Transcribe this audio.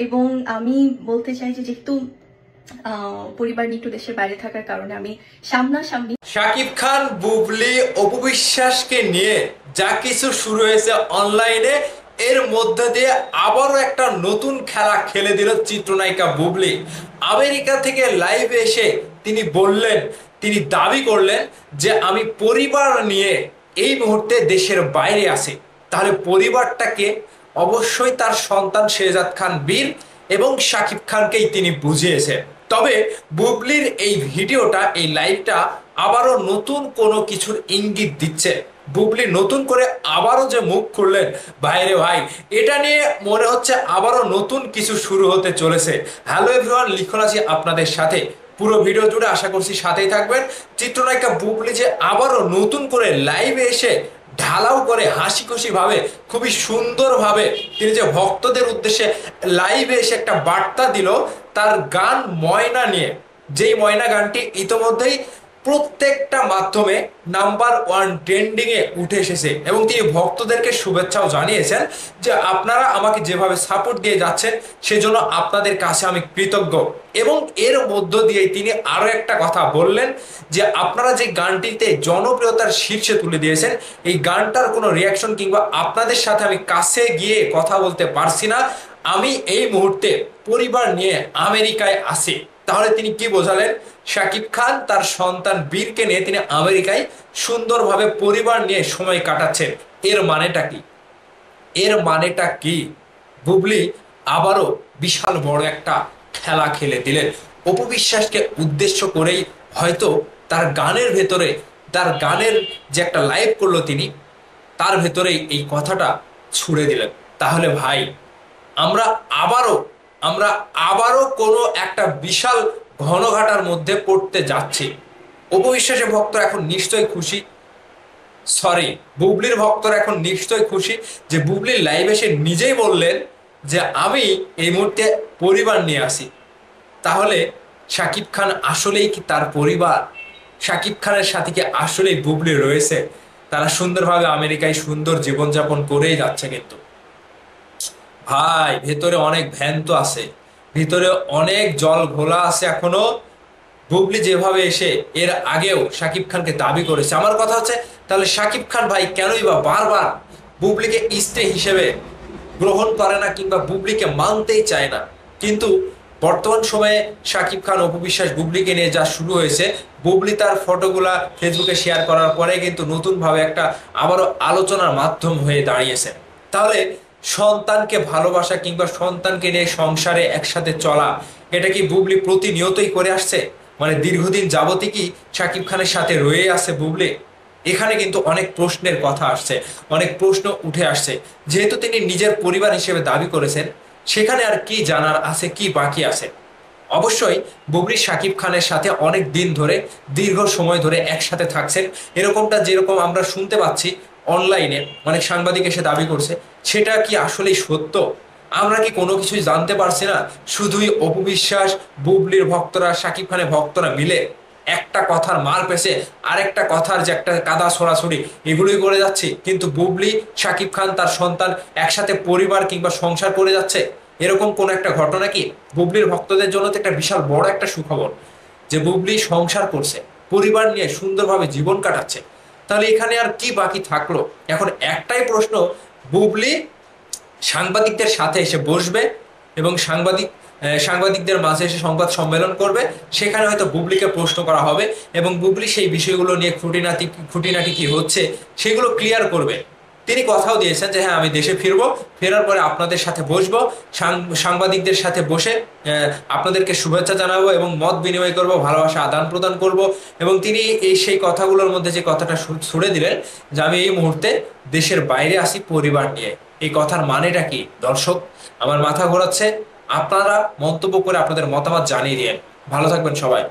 এবং আমি বলতে চাই যে যেহেতু পরিবার নিয়ে একটু দেশের বাইরে থাকার কারণে আমি সামনাসামনি শাকিব খান, বুবলি, অপু বিশ্বাসকে নিয়ে যা কিছু শুরু হয়েছে অনলাইনে, এর মধ্যে দিয়ে আবারও একটা নতুন খেলা খেলে দিল চিত্রনায়িকা বুবলি। আমেরিকা থেকে লাইভে এসে তিনি বললেন, তিনি দাবি করলেন যে আমি পরিবার নিয়ে এই মুহূর্তে দেশের বাইরে আছি। তাহলে পরিবারটাকে অবশ্যই তার সন্তান শেহজাদ খান বীর এবং শাকিব খানকেই তিনি বুঝিয়েছে। তবে বুবলির এই ভিডিওটা, এই লাইভটা আবারও নতুন কোনো কিছুর ইঙ্গিত দিচ্ছে। বুবলি নতুন করে আবারও যে মুখ খুললেন, ভাইরে ভাই, এটা নিয়ে মনে হচ্ছে আবারও নতুন কিছু শুরু হতে চলেছে। হ্যালো এভরিওয়ান, লিখন আছি আপনাদের সাথে। পুরো ভিডিও জুড়ে আশা করছি সাথেই থাকবেন। চিত্রনায়িকা বুবলি যে আবারও নতুন করে লাইভে এসে ঢালাও করে হাসি খুশি ভাবে, খুবই সুন্দর ভাবে তিনি যে ভক্তদের উদ্দেশ্যে লাইভে এসে একটা বার্তা দিল তার গান ময়না নিয়ে। যেই ময়না গানটি ইতোমধ্যেই প্রত্যেকটা মাধ্যমে নাম্বার 1 ট্রেন্ডিং এ উঠে এসেছে এবং তিনি ভক্তদেরকে শুভেচ্ছাও জানিয়েছেন যে আপনারা আমাকে যেভাবে সাপোর্ট দিয়ে যাচ্ছেন সেজন্য আপনাদের কাছে আমি কৃতজ্ঞ। এবং এর মধ্য দিয়ে তিনি আরো একটা কথা বললেন যে আপনারা যে গানটিতে জনপ্রিয়তার শীর্ষে তুলে দিয়েছেন, এই গানটার কোনো রিয়াকশন কিংবা আপনাদের সাথে আমি কাছে গিয়ে কথা বলতে পারছি না, আমি এই মুহূর্তে পরিবার নিয়ে আমেরিকায় আছি। তাহলে তিনি কি বোঝালেন? শাকিব খান তার সন্তান বীরকে নিয়ে তিনি আমেরিকায় সুন্দরভাবে পরিবার নিয়ে সময় কাটাচ্ছেন। এর মানেটা কি? এর মানেটা কি? বুবলি আবারও বিশাল বড় একটা খেলা খেলে দিলেন। অপু বিশ্বাসকে উদ্দেশ্য করেই হয়তো তার গানের ভেতরে, তার গানের যে একটা লাইভ করলো তিনি, তার ভেতরেই এই কথাটা ছুড়ে দিলেন। তাহলে ভাই, আমরা আবারও কোনো একটা বিশাল ঘনঘাটার মধ্যে পড়তে যাচ্ছি। অপু বিশ্বাসের ভক্তরা এখন নিশ্চয়ই খুশি, বুবলির ভক্তরা এখন নিশ্চয়ই খুশি যে বুবলির লাইভে এসে নিজেই বললেন যে আমি এই মুহূর্তে পরিবার নিয়ে আসি। তাহলে শাকিব খান আসলেই কি তার পরিবার? শাকিব খানের সাথে কি আসলেই বুবলি রয়েছে? তারা সুন্দরভাবে আমেরিকায় সুন্দর জীবনযাপন করেই যাচ্ছে। কিন্তু ভাই, ভেতরে অনেক ভ্যান্ত আছে, ভিতরে অনেক জল ঘোলা আছে এখনো। বুবলি যেভাবে এসে এর আগেও শাকিব খানকে দাবি করেছে, আমার কথা হচ্ছে তাহলে শাকিব খান ভাই কেনই বা বারবার বুবলিকে স্ত্রী হিসেবে গ্রহণ করে না কিংবা বুবলিকে মানতেই চায় না? কিন্তু বর্তমান সময়ে শাকিব খান, অপু বিশ্বাস, বুবলিকে নিয়ে যা শুরু হয়েছে, বুবলি তার ফটোগুলা ফেসবুকে শেয়ার করার পরে কিন্তু নতুন ভাবে একটা আবারও আলোচনার মাধ্যম হয়ে দাঁড়িয়েছে। তাহলে সন্তানকে ভালোবাসা কিংবা সন্তানকে নিয়ে সংসারে একসাথে চলা, এটা কি বুবলি প্রতিনিয়তই করে আসছে? মানে দীর্ঘদিন যাবতই কি শাকিব খানের সাথে রয়ে আছে বুবলি? এখানে কিন্তু অনেক প্রশ্নের কথা আসছে, অনেক প্রশ্ন উঠে আসছে। যেহেতু তিনি নিজের পরিবার হিসেবে দাবি করেছেন, সেখানে আর কি জানার আছে, কি বাকি আছে? অবশ্যই বুবলি শাকিব খানের সাথে অনেক দিন ধরে, দীর্ঘ সময় ধরে একসাথে থাকছেন, এরকমটা যেরকম আমরা শুনতে পাচ্ছি অনলাইনে অনেক সাংবাদিক এসে দাবি করছে, সেটা কি আসলেই সত্য? আমরা কি কোনো কিছুই জানতে পারছি না? শুধুই অপু বিশ্বাস, বুবলির ভক্তরা, শাকিব খানের ভক্তরা মিলে একটা কথার মার পেছে আরেকটা কথার যে একটা কাদা ছড়াছড়ি, এগুলোই করে যাচ্ছে। কিন্তু বুবলি, শাকিব খান, তার সন্তান একসাথে পরিবার কিংবা সংসার করে যাচ্ছে, এরকম কোন একটা ঘটনা কি? বুবলির ভক্তদের জন্য তো একটা বিশাল বড় একটা সুখবর যে বুবলি সংসার করছে, পরিবার নিয়ে সুন্দরভাবে জীবন কাটাচ্ছে। তাহলে এখানে আর কি বাকি থাকলো? এখন একটাই প্রশ্ন, বুবলি সাংবাদিকদের সাথে এসে বসবে এবং সাংবাদিকদের মাঝে এসে সংবাদ সম্মেলন করবে, সেখানে হয়তো বুবলিকে প্রশ্ন করা হবে এবং বুবলি সেই বিষয়গুলো নিয়ে খুঁটিনাটি কি হচ্ছে সেগুলো ক্লিয়ার করবে। তিনি কথাও দিয়েছেন যে হ্যাঁ, আমি দেশে ফিরবো, ফেরার পরে আপনাদের সাথে বসবো, সাংবাদিকদের সাথে বসে আপনাদেরকে শুভেচ্ছা জানাবো এবং মত বিনিময় করব, ভালোবাসা আদান প্রদান করব। এবং তিনি সেই কথাগুলোর মধ্যে যে কথাটা ছুড়ে দিলেন যে আমি এই মুহূর্তে দেশের বাইরে আসি পরিবার নিয়ে, এই কথার মানেটা কি? দর্শক, আমার মাথা ঘোরাচ্ছে। আপনারা মন্তব্য করে আপনাদের মতামত জানিয়ে দিন। ভালো থাকবেন সবাই।